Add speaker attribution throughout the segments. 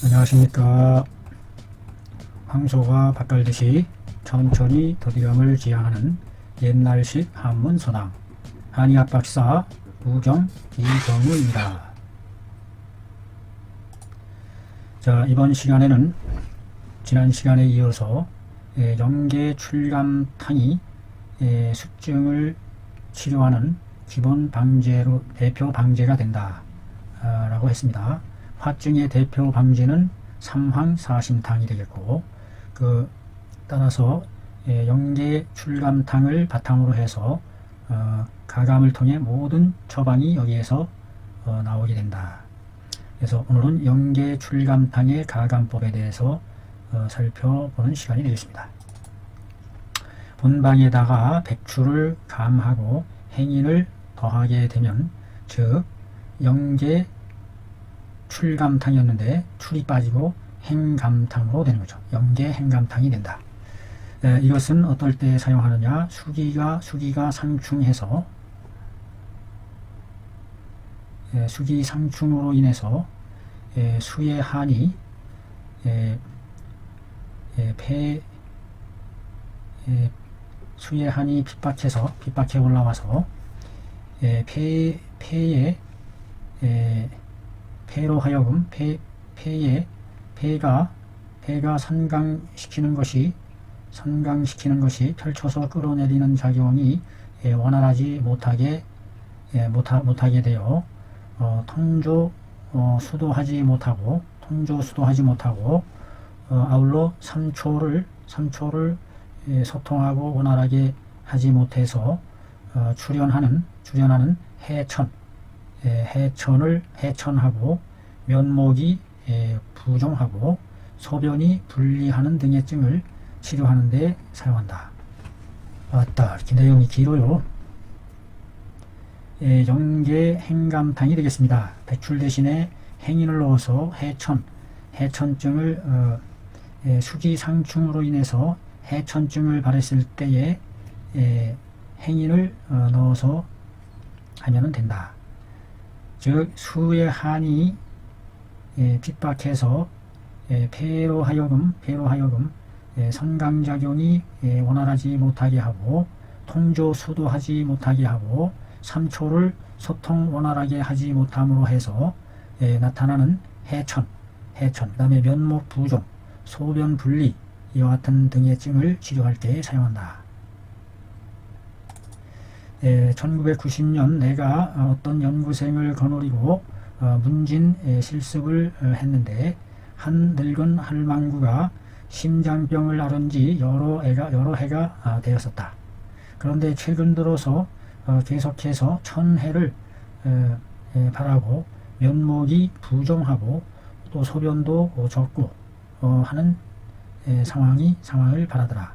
Speaker 1: 안녕하십니까. 황소가 밭갈듯이 천천히 더디감을 지향하는 옛날식 한문서당 한의학 박사 우경 이경우입니다. 자, 이번 시간에는 지난 시간에 이어서 영계 출감탕이 숙증을 치료하는 기본 방제로 대표 방제가 된다 라고 했습니다. 화증의 대표 방제는 삼황사심탕이 되겠고, 따라서 영계 출감탕을 바탕으로 해서 가감을 통해 모든 처방이 여기에서 나오게 된다. 그래서 오늘은 영계 출감탕의 가감법에 대해서 살펴보는 시간이 되겠습니다. 본방에다가 백추를 감하고 행인을 더하게 되면, 즉 영계 출감탕이었는데 출이 빠지고 행감탕으로 되는 거죠. 영계 행감탕이 된다. 이것은 어떨 때 사용하느냐? 수기가 상충해서 수기 상충으로 인해서 수의 한이 수의 한이 핍박해 올라와서 폐로 하여금 폐가 선강시키는 것이 펼쳐서 끌어내리는 작용이 원활하지 못하게 되어 통조 수도하지 못하고 아울러 삼초를 소통하고 원활하게 하지 못해서 출현하는 해천하고 면목이 부종하고 소변이 분리하는 등의 증을 치료하는 데 사용한다. 맞다. 이렇게 내용이 길어요. 영계 행감탕이 되겠습니다. 백출 대신에 행인을 넣어서 해천증을 수기상충으로 인해서 해천증을 발했을 때에 행인을 넣어서 하면 된다. 즉 수의 한이 핍박해서 폐로 하여금 선강작용이 원활하지 못하게 하고 통조 수도하지 못하게 하고 삼초를 소통 원활하게 하지 못함으로 해서 나타나는 해천, 그 다음에 면목 부종, 소변 분리 이와 같은 등의 증을 치료할 때 사용한다. 1990년 내가 어떤 연구생을 거느리고 문진 실습을 했는데, 한 늙은 할망구가 심장병을 앓은 지 여러 해가 되었었다. 그런데 최근 들어서 계속해서 천해를 바라고 면목이 부종하고 또 소변도 적고 하는 상황을 바라더라.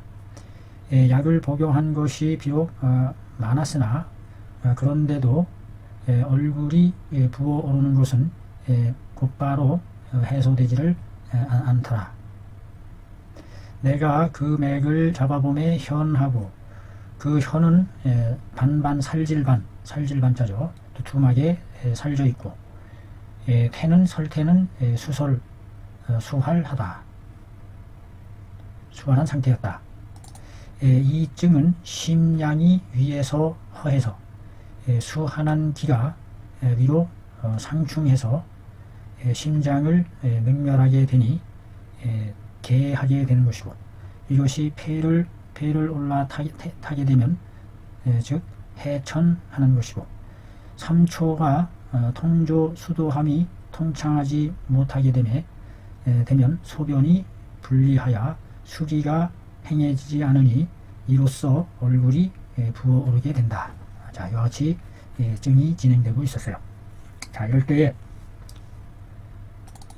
Speaker 1: 약을 복용한 것이 비록 많았으나 그런데도 얼굴이 부어오르는 것은 곧바로 해소되지를 않더라. 내가 그 맥을 잡아보매 현하고, 그 현은 반반 살질반자죠. 두툼하게 살져 있고, 설태는 수활한 상태였다. 이 증은 심양이 위에서 허해서 수한한 기가 위로 상충해서 심장을 능멸하게 되니 개하게 되는 것이고, 이것이 폐를 올라타게 되면 즉 해천하는 것이고, 삼초가 통조 수도함이 통창하지 못하게 되면 소변이 분리하여 수기가 행해지지 않으니 이로써 얼굴이 부어오르게 된다. 자, 이와 같이 증이 진행되고 있었어요. 자, 이럴 때에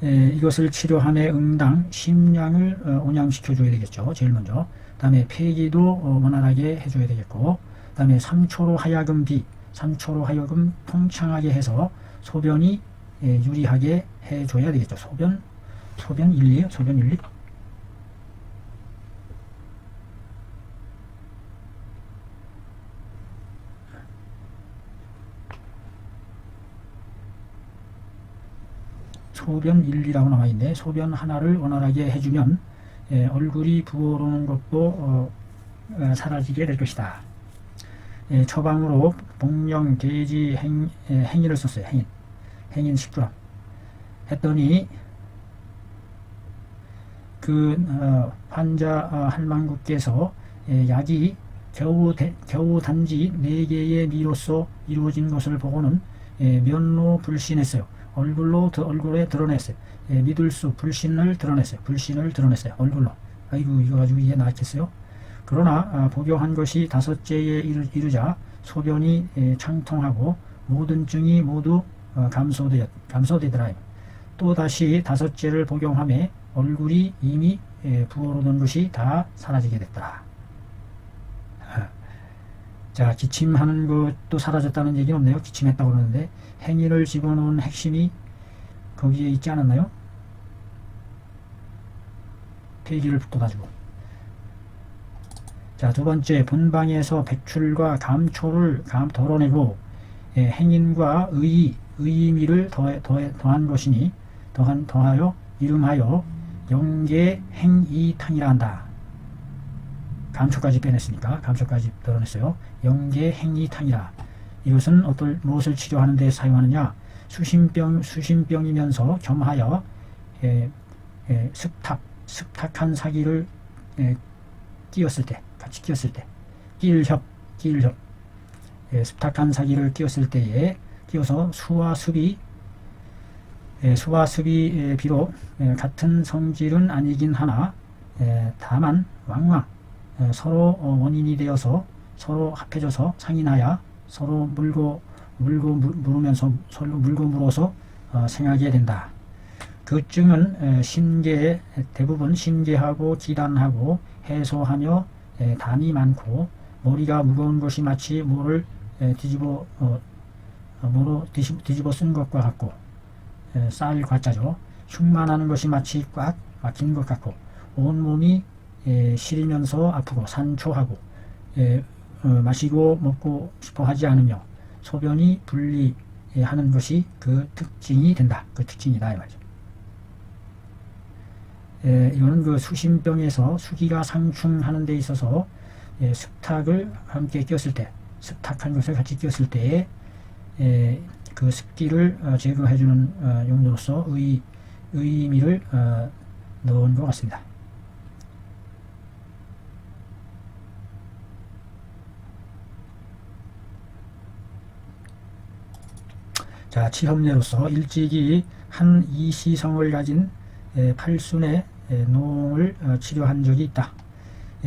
Speaker 1: 이것을 치료함에 응당 심량을 온양시켜 줘야 되겠죠. 제일 먼저. 그 다음에 폐기도 원활하게 해줘야 되겠고, 그 다음에 삼초로 하여금 통창하게 해서 소변이 유리하게 해줘야 되겠죠. 소변 1, 2요? 소변 1, 2? 소변 1이라고 나와있네. 소변 하나를 원활하게 해주면 얼굴이 부어오르는 것도 사라지게 될 것이다. 처방으로 복령, 돼지, 행인을 썼어요. 행인 10g 했더니 그 환자 할망구께서 약이 겨우 단지 4개의 미로써 이루어진 것을 보고는 면로 불신했어요. 얼굴에 드러냈어요. 믿을 수 불신을 드러냈어요. 얼굴로. 아이고, 이거 가지고 이게 낫겠어요? 그러나 복용한 것이 5째에 이르자 소변이 창통하고 모든 증이 모두 감소되더라. 또 다시 5째를 복용하며 얼굴이 이미 부어오르던 것이 다 사라지게 됐더라. 자, 기침하는 것도 사라졌다는 얘기는 없네요. 기침했다고 그러는데 행인을 집어넣은 핵심이 거기에 있지 않았나요? 폐기를 돋아주고. 자, 두 번째, 본방에서 백출과 감초를 덜어내고 행인과 의미를 더한 것이니 더하여 이름하여 영계행이탕이라 한다. 감초까지 빼냈으니까 감초까지 덜어냈어요. 영계행이탕이라. 이것은 무엇을 치료하는 데 사용하느냐? 수심병이면서 겸하여 습탁한 사기를 같이 끼었을 때, 끼일협, 습탁한 사기를 끼었을 때에 끼어서 수와 습이 비록 같은 성질은 아니긴 하나 다만 왕왕 서로 원인이 되어서 서로 합해져서 상인하여 서로 물고 물어서 생하게 된다. 그 증은 대부분 신계하고 기단하고 해소하며 담이 많고 머리가 무거운 것이 마치 모를 뒤집어 쓴 것과 같고 쌀 과자죠. 흉만하는 것이 마치 꽉 막힌 것 같고 온몸이 시리면서 아프고 산초하고 마시고 먹고 싶어 하지 않으며 소변이 분리하는 것이 그 특징이 된다. 그 특징이다 이 말이죠. 이거는 그 수심병에서 수기가 상충하는 데 있어서 습탁을 함께 끼웠을 때, 습탁한 것을 같이 끼웠을 때에 그 습기를 제거해주는 용도로서 의미를 넣은 것 같습니다. 자, 치험례로서 일찍이 한 이시성을 가진 팔순의 노홍을 치료한 적이 있다.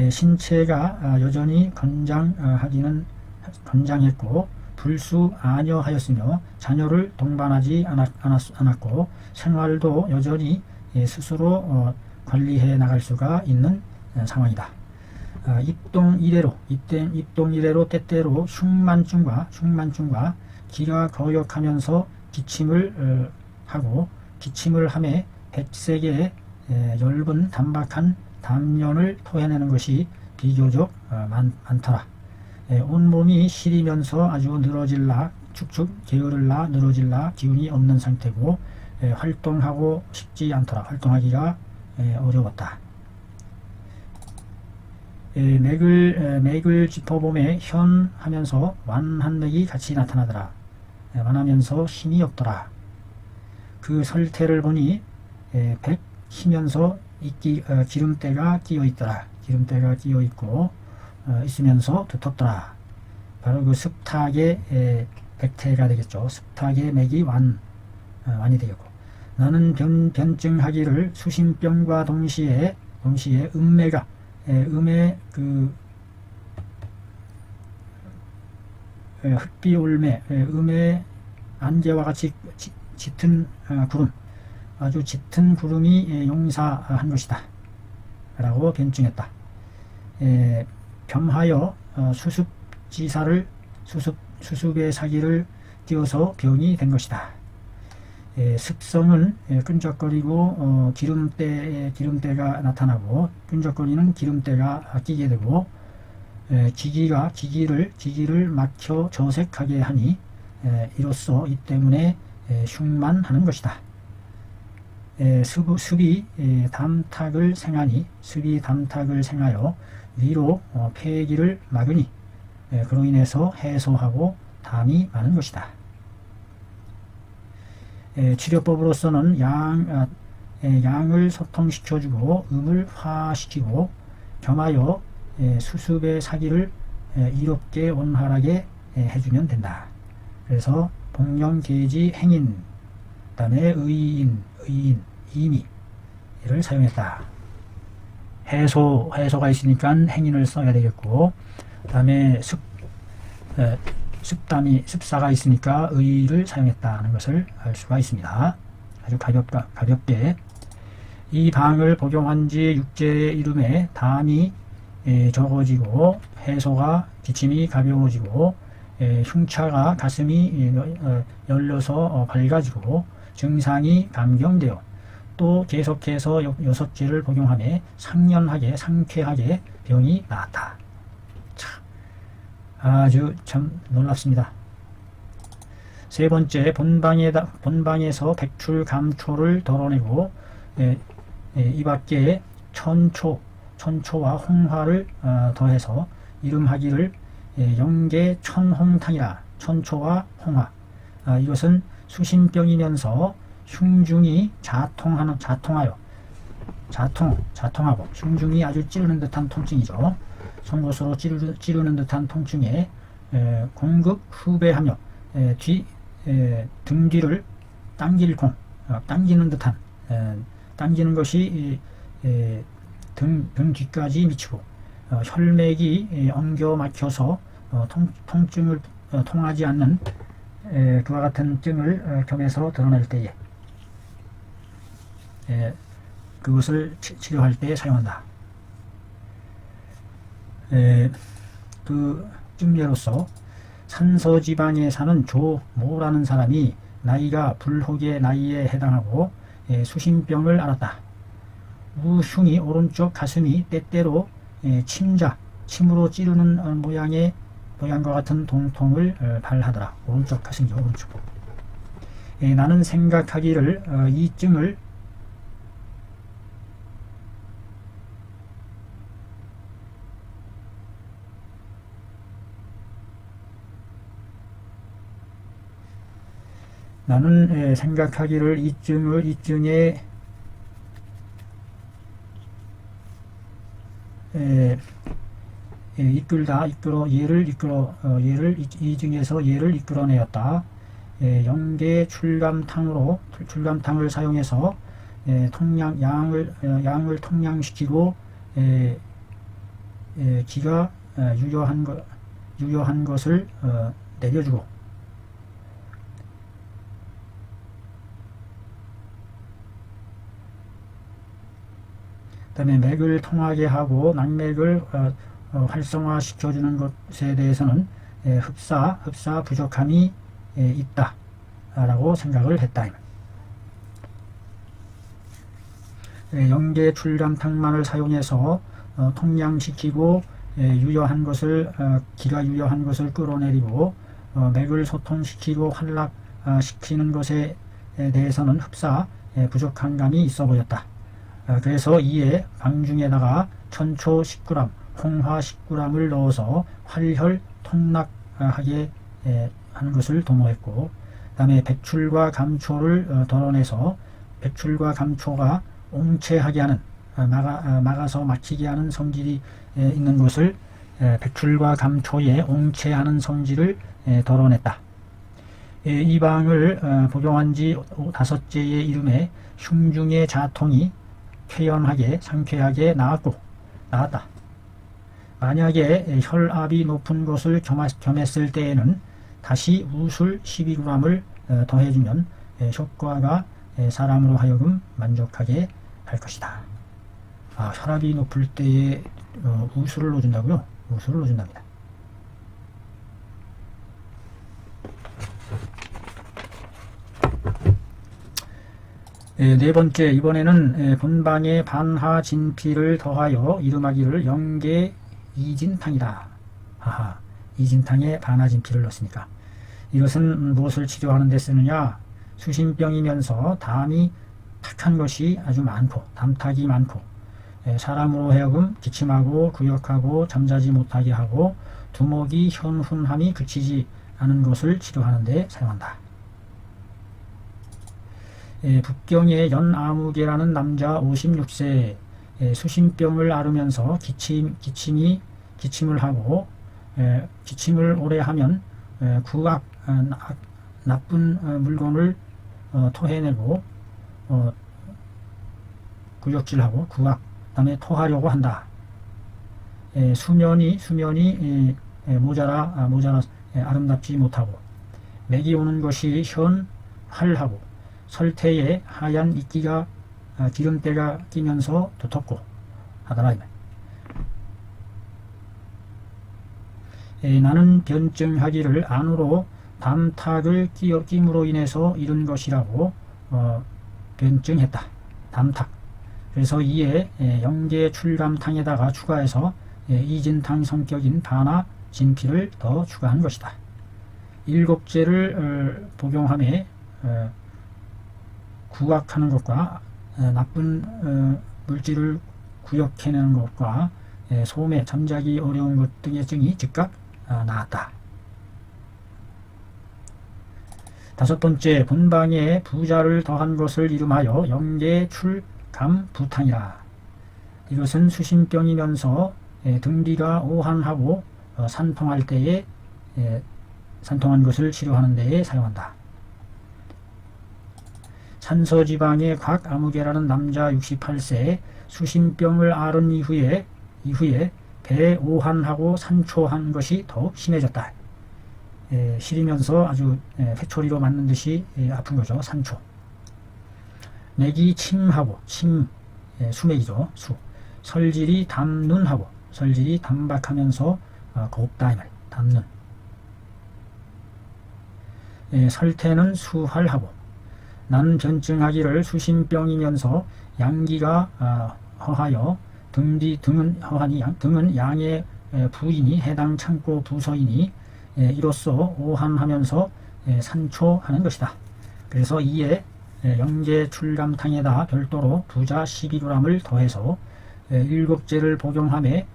Speaker 1: 신체가 여전히 건장했고 불수아녀하였으며 자녀를 동반하지 않았고 생활도 여전히 스스로 관리해 나갈 수가 있는 상황이다. 입동 이래로 때때로 흉만증과 기가 거역하면서 기침을 하며 백색의 엷은 단박한 담연을 토해내는 것이 비교적 많더라. 온몸이 시리면서 아주 축축 게으를라 늘어질라 기운이 없는 상태고 활동하고 싶지 않더라. 활동하기가 어려웠다. 맥을 짚어보매 현 하면서 완한 맥이 같이 나타나더라. 완하면서 힘이 없더라. 그 설태를 보니 백 희면서 기름때가 끼어 있더라. 기름때가 끼어 있고 있으면서 두텁더라. 바로 그 습탁의 백태가 되겠죠. 습탁의 맥이 완이 되겠고, 나는 변증하기를 수심병과 동시에 음의 흑비올매 음의 안개와 같이 짙은 구름, 아주 짙은 구름이 용사한 것이다 라고 변증했다. 겸하여 수습의 사기를 띄어서 병이 된 것이다. 습성은 끈적거리고 기름때가 나타나고 끈적거리는 기름때가 끼게 되고 기기를 막혀 저색하게 하니 이로써 이 때문에 흉만하는 것이다. 습이 담탁을 생하니 습이 담탁을 생하여 위로 폐기를 막으니 그로 인해서 해소하고 담이 많은 것이다. 치료법으로서는 양을 소통시켜주고 음을 화시키고 겸하여 수습의 사기를 이롭게 원활하게 해주면 된다. 그래서 복령계지 행인, 그 다음에 의인, 이미를 사용했다. 해소가 있으니까 행인을 써야 되겠고, 그 다음에 습사가 있으니까 의를 사용했다는 것을 알 수가 있습니다. 아주 가볍게 이 방을 복용한 지 6제의 이름에 담이 적어지고 해소가 기침이 가벼워지고 흉차가 가슴이 열려서 밝아지고 증상이 감경되어 또 계속해서 6제를 복용하며 상쾌하게 병이 나았다. 참, 아주 참 놀랍습니다. 세 번째, 본방에서 백출감초를 덜어내고 이 밖에 천초와 홍화를 더해서 이름하기를 영계 천홍탕이라. 천초와 홍화, 이것은 수신병이면서 흉중이 자통하고 흉중이 아주 찌르는 듯한 통증이죠. 송곳으로 찌르는 듯한 통증에 공극 후배하며 등 뒤를 당기는 듯한 당기는 것이 등 뒤까지 미치고 혈맥이 엉겨 막혀서 통증을 통하지 않는 그와 같은 증을 겸해서 드러낼 때에 그것을 치료할 때 사용한다. 그 증례로서 산서지방에 사는 조모라는 사람이 나이가 불혹의 나이에 해당하고 수신병을 앓았다. 우흉이 오른쪽 가슴이 때때로 침으로 찌르는 모양과 같은 동통을 발하더라. 오른쪽 가슴이죠. 오른쪽. 나는 생각하기를 이 증을 이 증에 이 증에서 얘를 이끌어내었다. 영계 출감탕을 사용해서 양을 통량시키고 기가 유효한 것을 내려주고 그다음에 맥을 통하게 하고 낙맥을 활성화시켜주는 것에 대해서는 흡사 부족함이 있다라고 생각을 했다. 영계 출감탕만을 사용해서 통량시키고 기가 유효한 것을 끌어내리고 맥을 소통시키고 활락시키는 것에 대해서는 흡사 부족한 감이 있어 보였다. 그래서 이에 방중에다가 천초 10g, 홍화 10g을 넣어서 활혈 통락하게 하는 것을 도모했고, 그 다음에 백출과 감초를 덜어내서 백출과 감초가 옹체하게 하는 막아서 막히게 하는 성질이 있는 것을 백출과 감초에 옹체하는 성질을 덜어냈다. 이 방을 복용한 지 5제의 이름에 흉중의 자통이 쾌연하게 상쾌하게 나았다. 만약에 혈압이 높은 것을 겸했을 때에는 다시 우술 12g을 더해주면 효과가 사람으로 하여금 만족하게 할 것이다. 혈압이 높을 때에 우술을 넣어준다고요? 우술을 넣어준답니다. 네 번째, 이번에는 본방에 반하진피를 더하여 이름하기를 영계 이진탕이다. 이진탕에 반하진피를 넣었으니까. 이것은 무엇을 치료하는 데 쓰느냐? 수신병이면서 담이 탁한 것이 아주 많고 담탁이 많고 사람으로 하여금 기침하고 구역하고 잠자지 못하게 하고 두목이 현훈함이 그치지 않은 것을 치료하는 데 사용한다. 북경의 연아무개라는 남자 56세 수신병을 앓으면서 기침을 하고 기침을 오래 하면 구악 나쁜 물건을 토해내고 구역질하고 구악 다음에 토하려고 한다. 수면이 모자라 아름답지 못하고 맥이 오는 것이 활하고 설태에 하얀 이끼가 기름때가 끼면서 두텁고 하더라. 나는 변증하기를 안으로 담탁을 끼므로 인해서 이룬 것이라고 변증했다. 담탁. 그래서 이에 영계 출감탕에다가 추가해서 이진탕 성격인 바나 진피를 더 추가한 것이다. 일곱제를 복용함에 구악하는 것과 나쁜 물질을 구역해내는 것과 소매, 잠자기 어려운 것 등의 증이 즉각 나았다. 다섯 번째, 본방에 부자를 더한 것을 이름하여 영계출감부탕이라. 이것은 수신병이면서 등비가 오한하고 산통할 때에 산통한 것을 치료하는 데에 사용한다. 산서지방의 곽아무개라는 남자 68세 수신병을 앓은 이후에 배오한하고 산초한 것이 더욱 심해졌다. 시리면서 아주 회초리로 맞는 듯이 아픈 거죠. 산초. 맥이 침하고 수맥이죠. 설질이 담눈하고 설질이 담박하면서 곱다. 담눈. 설태는 수활하고 나는 변증하기를 수신병이면서 양기가 허하여 등은 양의 부인이 해당 창고 부서이니 이로써 오한하면서 산초하는 것이다. 그래서 이에 영계 출감탕에다 별도로 부자 12g을 더해서 7제를 복용함에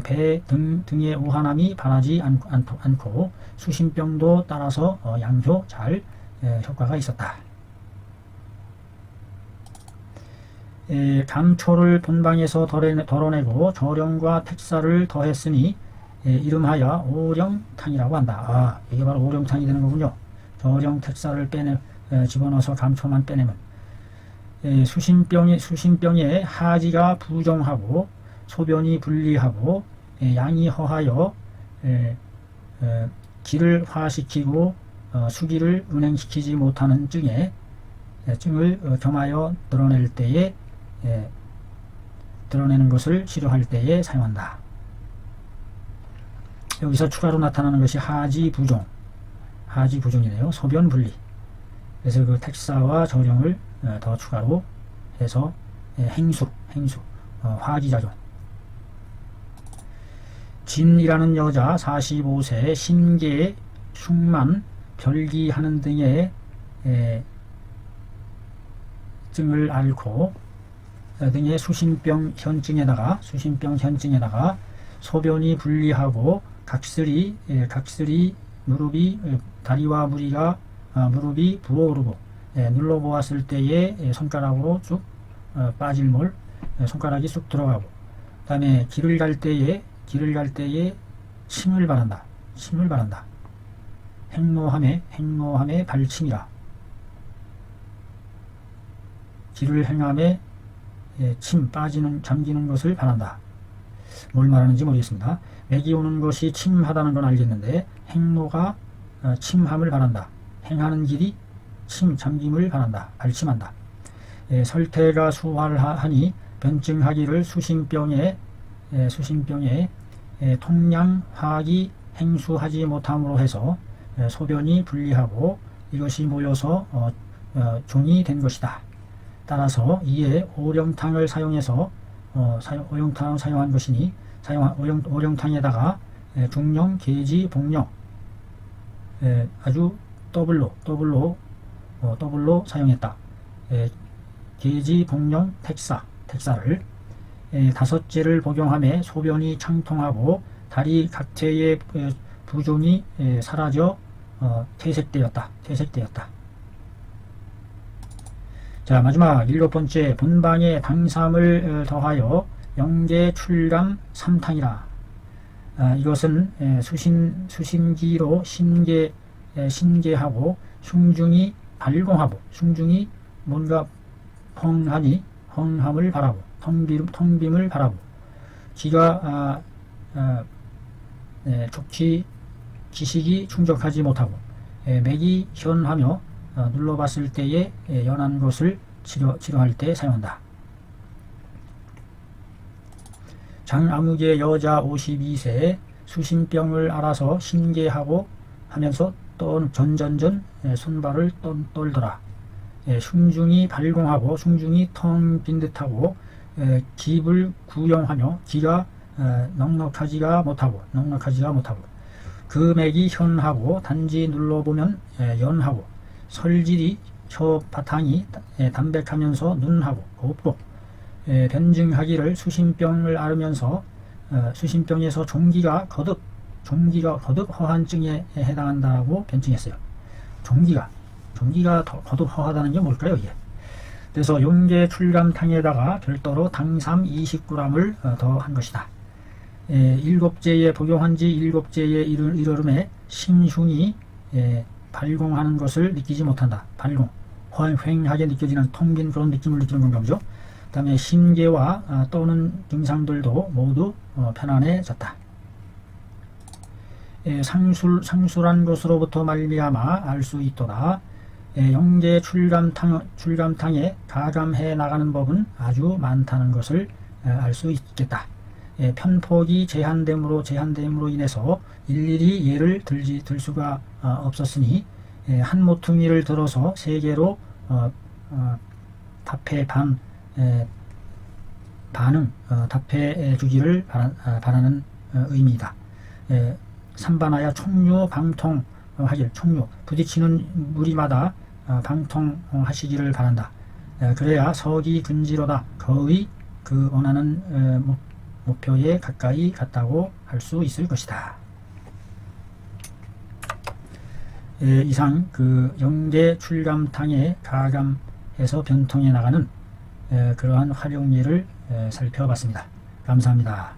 Speaker 1: 배 등의 오한함이 바라지 않고 수신병도 따라서 양효 잘 효과가 있었다. 감초를 본방에서 덜어내고 저령과 택사를 더했으니 이름하여 오령탕이라고 한다. 이게 바로 오령탕이 되는 거군요. 저령 택사를 집어넣어서 감초만 빼내면 수신병에 하지가 부정하고 소변이 불리하고 양이 허하여 기를 화시키고 수기를 운행시키지 못하는 증을 겸하여 드러내는 것을 치료할 때에 사용한다. 여기서 추가로 나타나는 것이 하지부종이네요. 소변분리. 그래서 그 택사와 저령을 더 추가로 해서 행수, 화기자존. 진이라는 여자 45세 신계, 흉만, 별기하는 등의 증을 앓고 등의 수신병 현증에다가 소변이 불리하고 각슬이 무릎이 다리와 무릎이 부어오르고 눌러보았을 때에 손가락으로 쭉 빠질 손가락이 쑥 들어가고 그 다음에 길을 갈 때에 침을 바란다. 행로함에 발침이라. 길을 행함에 침 잠기는 것을 바란다. 뭘 말하는지 모르겠습니다. 맥이 오는 것이 침하다는 건 알겠는데 행로가 침함을 바란다. 행하는 길이 잠김을 바란다. 발침한다. 설태가 수활하니 변증하기를 수신병에 통량화기 행수하지 못함으로 해서 소변이 불리하고 이것이 모여서 종이 된 것이다. 따라서 이에 오령탕을 사용해서 오령탕을 사용한 것이니 오령탕에다가 중령, 계지, 복령 아주 더블로 사용했다. 계지, 복령, 택사를 다섯째를 복용함에 소변이 창통하고 다리 각체의 부종이 사라져 퇴색되었다. 자, 마지막 일곱 번째, 본방에 당삼을 더하여 영계 출감 삼탕이라. 이것은 수신기로 신계하고 숭중이 발공하고, 숭중이 뭔가 헝함을 바라고, 텅빔을 바라고, 기가 지식이 충족하지 못하고, 맥이 현하며 눌러봤을 때에 연한 것을 치료할 때 사용한다. 장아무개 여자 52세 수신병을 알아서 신계하고 하면서 전전전 손발을 떨더라. 숭중이 발공하고 숭중이 텅 빈 듯하고 기를 구용하며 기가 넉넉하지가 못하고 그 맥이 현하고 단지 눌러보면 연하고 설질이 혀 바탕이 담백하면서 눈하고 곱고 변증하기를 수신병을 앓으면서 수신병에서 종기가 거듭 허한증에 해당한다고 변증했어요. 종기가 거듭 허하다는 게 뭘까요, 이게? 그래서 용계 출감탕에다가 별도로 당삼 29g을 더한 것이다. 일곱째에 복용한 지 일곱째에 이르름에 심흉이 발공하는 것을 느끼지 못한다. 발공, 휑하게 느껴지는 텅 빈 그런 느낌을 느끼는 건가 보죠. 그 다음에 심계와 또는 증상들도 모두 편안해졌다. 상술한 것으로부터 말미암아 알 수 있도다. 영계 출감탕에 가감해 나가는 법은 아주 많다는 것을 알 수 있겠다. 편폭이 제한됨으로 인해서 일일이 예를 들 수가 없었으니 한 모퉁이를 들어서 세 개로 답해 주기를 바라는 의미이다. 삼반하여 총류 방통하길, 총류 부딪히는 무리마다 방통하시기를 바란다. 그래야 석이 근지로다. 거의 그 원하는 목표에 가까이 갔다고 할 수 있을 것이다. 이상 그 영계 출감탕에 가감해서 변통해 나가는 그러한 활용 예를 살펴봤습니다. 감사합니다.